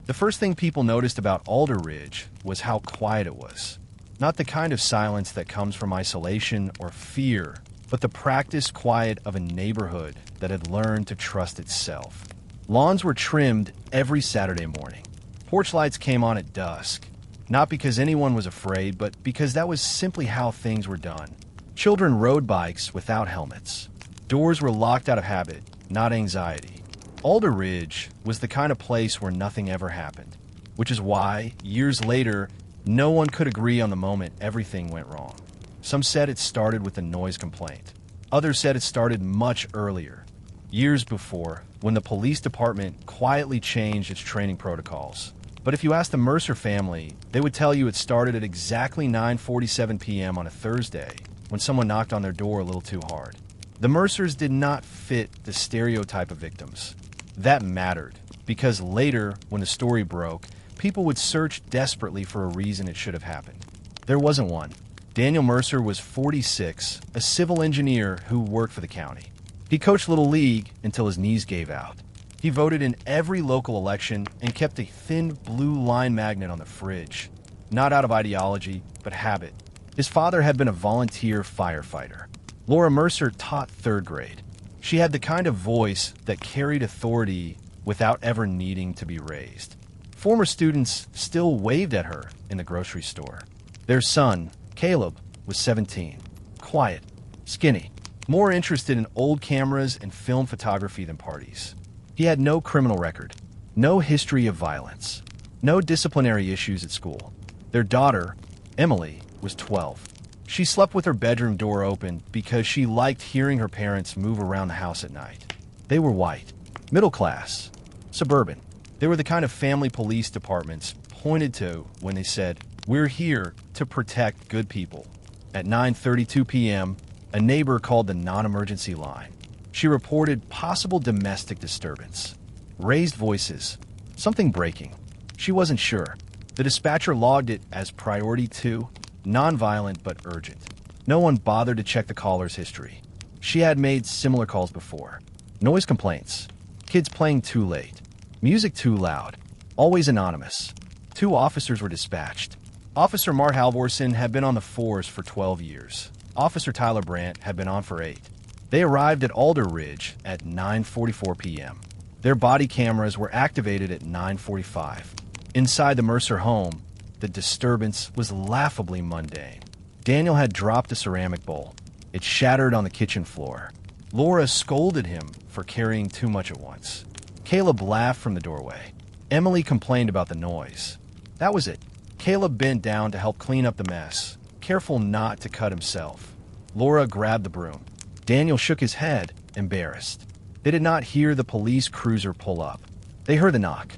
The first thing people noticed about Alder Ridge was how quiet it was. Not the kind of silence that comes from isolation or fear, but the practiced quiet of a neighborhood that had learned to trust itself. Lawns were trimmed every Saturday morning. Porch lights came on at dusk, not because anyone was afraid, but because that was simply how things were done. Children rode bikes without helmets. Doors were locked out of habit, not anxiety. Alder Ridge was the kind of place where nothing ever happened, which is why, years later, no one could agree on the moment everything went wrong. Some said it started with a noise complaint. Others said it started much earlier, years before, when the police department quietly changed its training protocols. But if you asked the Mercer family, they would tell you it started at exactly 9:47 p.m. on a Thursday, when someone knocked on their door a little too hard. The Mercers did not fit the stereotype of victims. That mattered, because later, when the story broke, people would search desperately for a reason it should have happened. There wasn't one. Daniel Mercer was 46, a civil engineer who worked for the county. He coached Little League until his knees gave out. He voted in every local election and kept a thin blue line magnet on the fridge, not out of ideology, but habit. His father had been a volunteer firefighter. Laura Mercer taught third grade. She had the kind of voice that carried authority without ever needing to be raised. Former students still waved at her in the grocery store. Their son, Caleb, was 17, quiet, skinny, more interested in old cameras and film photography than parties. He had no criminal record, no history of violence, no disciplinary issues at school. Their daughter, Emily, was 12. She slept with her bedroom door open because she liked hearing her parents move around the house at night. They were white, middle class, suburban. They were the kind of family police departments pointed to when they said, "We're here to protect good people." At 9:32 p.m., a neighbor called the non-emergency line. She reported possible domestic disturbance. Raised voices. Something breaking. She wasn't sure. The dispatcher logged it as priority 2, nonviolent but urgent. No one bothered to check the caller's history. She had made similar calls before. Noise complaints. Kids playing too late. Music too loud. Always anonymous. 2 officers were dispatched. Officer Mart Halvorsen had been on the force for 12 years. Officer Tyler Brandt had been on for 8. They arrived at Alder Ridge at 9:44 p.m. Their body cameras were activated at 9:45. Inside the Mercer home, the disturbance was laughably mundane. Daniel had dropped a ceramic bowl. It shattered on the kitchen floor. Laura scolded him for carrying too much at once. Caleb laughed from the doorway. Emily complained about the noise. That was it. Caleb bent down to help clean up the mess, careful not to cut himself. Laura grabbed the broom. Daniel shook his head, embarrassed. They did not hear the police cruiser pull up. They heard the knock.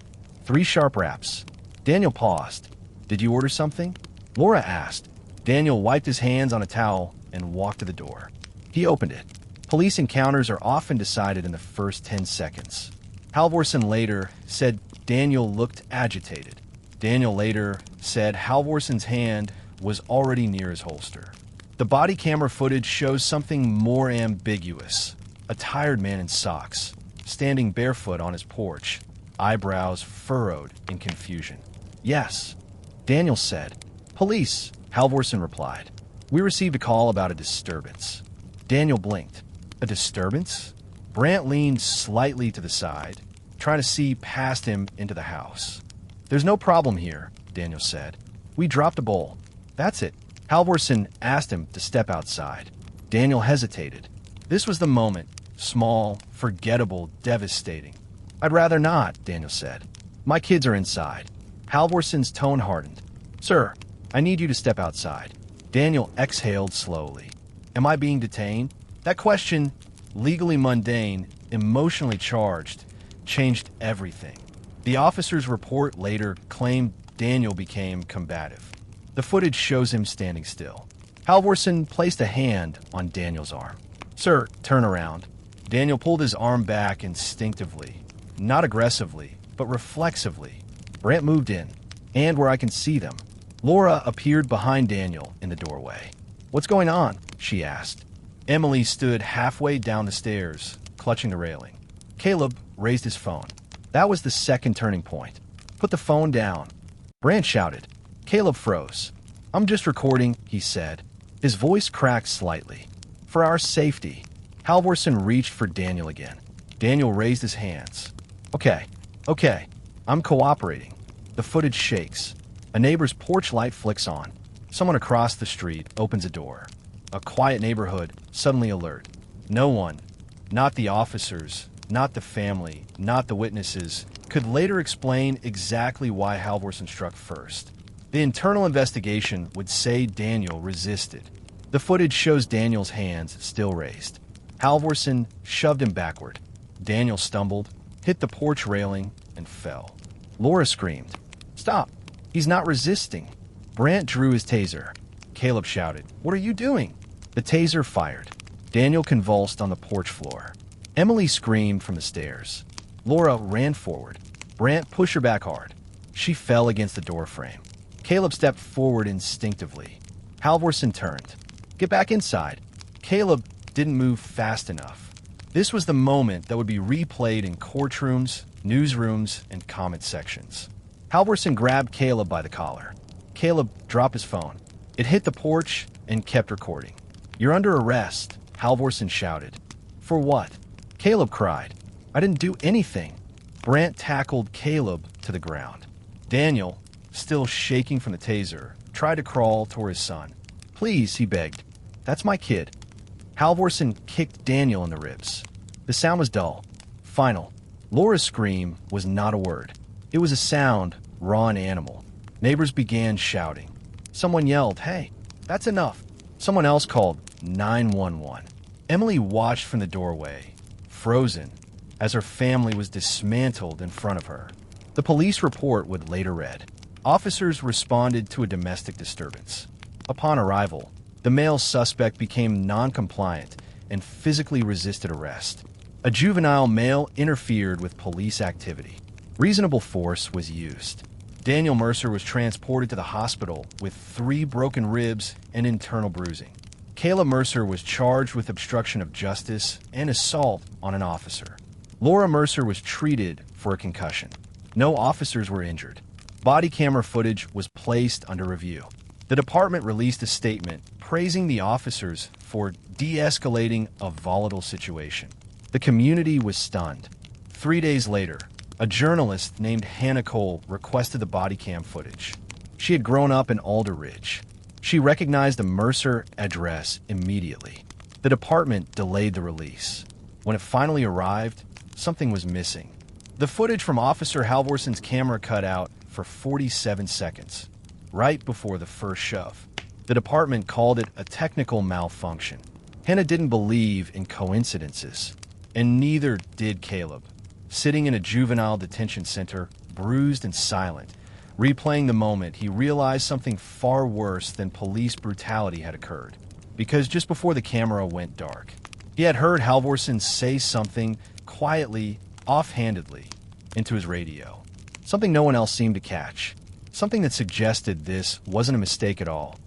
3 sharp raps. Daniel paused. "Did you order something?" Laura asked. Daniel wiped his hands on a towel and walked to the door. He opened it. Police encounters are often decided in the first 10 seconds. Halvorsen later said Daniel looked agitated. Daniel later said Halvorsen's hand was already near his holster. The body camera footage shows something more ambiguous. A tired man in socks, standing barefoot on his porch, eyebrows furrowed in confusion. "Yes," Daniel said. "Police," Halvorsen replied. "We received a call about a disturbance." Daniel blinked. "A disturbance?" Brandt leaned slightly to the side, trying to see past him into the house. "There's no problem here," Daniel said. "We dropped a bowl." "That's it." Halvorsen asked him to step outside. Daniel hesitated. This was the moment. Small, forgettable, devastating. "I'd rather not," Daniel said. "My kids are inside." Halvorsen's tone hardened. "Sir, I need you to step outside." Daniel exhaled slowly. "Am I being detained?" That question, legally mundane, emotionally charged, changed everything. The officer's report later claimed Daniel became combative. The footage shows him standing still. Halvorsen placed a hand on Daniel's arm. "Sir, turn around." Daniel pulled his arm back instinctively, not aggressively, but reflexively. Brandt moved in, and where I can see them. Laura appeared behind Daniel in the doorway. "What's going on?" she asked. Emily stood halfway down the stairs, clutching the railing. Caleb raised his phone. That was the second turning point. Put the phone down. Brant shouted. Caleb froze. I'm just recording, he said. His voice cracked slightly. For our safety. Halvorson reached for Daniel again. Daniel raised his hands. Okay, I'm cooperating. The footage shakes. A neighbor's porch light flicks on. Someone across the street opens a door. A quiet neighborhood, suddenly alert. No one, not the officers, not the family, not the witnesses, could later explain exactly why Halvorson struck first. The internal investigation would say Daniel resisted. The footage shows Daniel's hands still raised. Halvorson shoved him backward. Daniel stumbled, hit the porch railing, and fell. Laura screamed, "Stop! He's not resisting!" Brant drew his taser. Caleb shouted, "What are you doing?" The taser fired. Daniel convulsed on the porch floor. Emily screamed from the stairs. Laura ran forward. Brant pushed her back hard. She fell against the doorframe. Caleb stepped forward instinctively. Halvorson turned. "Get back inside." Caleb didn't move fast enough. This was the moment that would be replayed in courtrooms, newsrooms, and comment sections. Halvorson grabbed Caleb by the collar. Caleb dropped his phone. It hit the porch and kept recording. "You're under arrest," Halvorson shouted. "For what?" Caleb cried. "I didn't do anything." Brant tackled Caleb to the ground. Daniel, still shaking from the taser, tried to crawl toward his son. "Please," he begged. "That's my kid." Halvorson kicked Daniel in the ribs. The sound was dull, final. Laura's scream was not a word. It was a sound, raw and animal. Neighbors began shouting. Someone yelled, "Hey, that's enough." Someone else called 911. Emily watched from the doorway, frozen, as her family was dismantled in front of her. The police report would later read, officers responded to a domestic disturbance. Upon arrival, the male suspect became non-compliant and physically resisted arrest. A juvenile male interfered with police activity. Reasonable force was used. Daniel Mercer was transported to the hospital with 3 broken ribs and internal bruising. Caleb Mercer was charged with obstruction of justice and assault on an officer. Laura Mercer was treated for a concussion. No officers were injured. Body camera footage was placed under review. The department released a statement praising the officers for de-escalating a volatile situation. The community was stunned. 3 days later, a journalist named Hannah Cole requested the body cam footage. She had grown up in Alder Ridge. She recognized the Mercer address immediately. The department delayed the release. When it finally arrived, something was missing. The footage from Officer Halvorson's camera cut out for 47 seconds, right before the first shove. The department called it a technical malfunction. Hannah didn't believe in coincidences, and neither did Caleb. Sitting in a juvenile detention center, bruised and silent, replaying the moment, he realized something far worse than police brutality had occurred. Because just before the camera went dark, he had heard Halvorson say something quietly, offhandedly, into his radio. Something no one else seemed to catch. Something that suggested this wasn't a mistake at all.